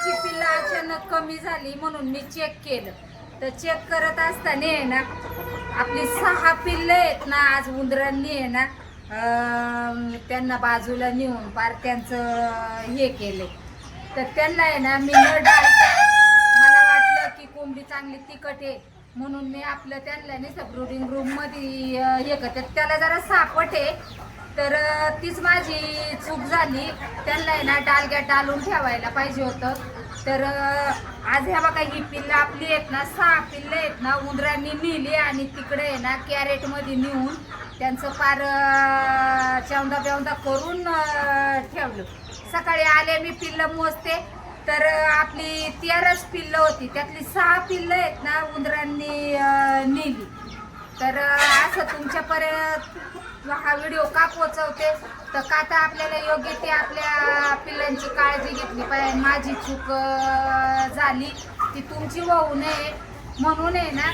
उंदरांची पिल्लं अचानक कमी झाली म्हणून मी चेक केलं. तर चेक करत असताना आहे ना आपली 6 पिल्लं आहेत ना आज उंदरांनी आहे ना त्यांना बाजूला नेऊन पार त्यांचं हे केले. तर त्यांना आहे ना मी न डालता मला वाटलं की कोंबडी चांगली तिखट आहे म्हणून मी आपलं त्यांना नाही ब्रूडिंग रूम मध्ये हे करतात. त्याला जरा सापट आहे तर तीच माझी चूक झाली. त्यांना आहे ना डालग्यात डालून ठेवायला पाहिजे होतं. तर आज ह्या बघा ही पिल्लं आपली आहेत ना 6 पिल्लं आहेत ना उंदरांनी नेली आणि तिकडे आहे ना कॅरेट मध्ये नेऊन त्यांचं पार चौंदा बेवंदा करून ठेवलं. सकाळी आले मी पिल्लं मोजते तर आपली 13च पिल्लं होती. त्यातली 6 पिल्लं आहेत ना उंदरांनी नेली. तर असं तुमच्यापर्यंत हा व्हिडिओ का पोचवते तर का आता आपल्याला योग्य ते आपल्या पिल्लांची काळजी घेतली पाहिजे. माझी चूक झाली ती तुमची होऊ नये म्हणून आहे ना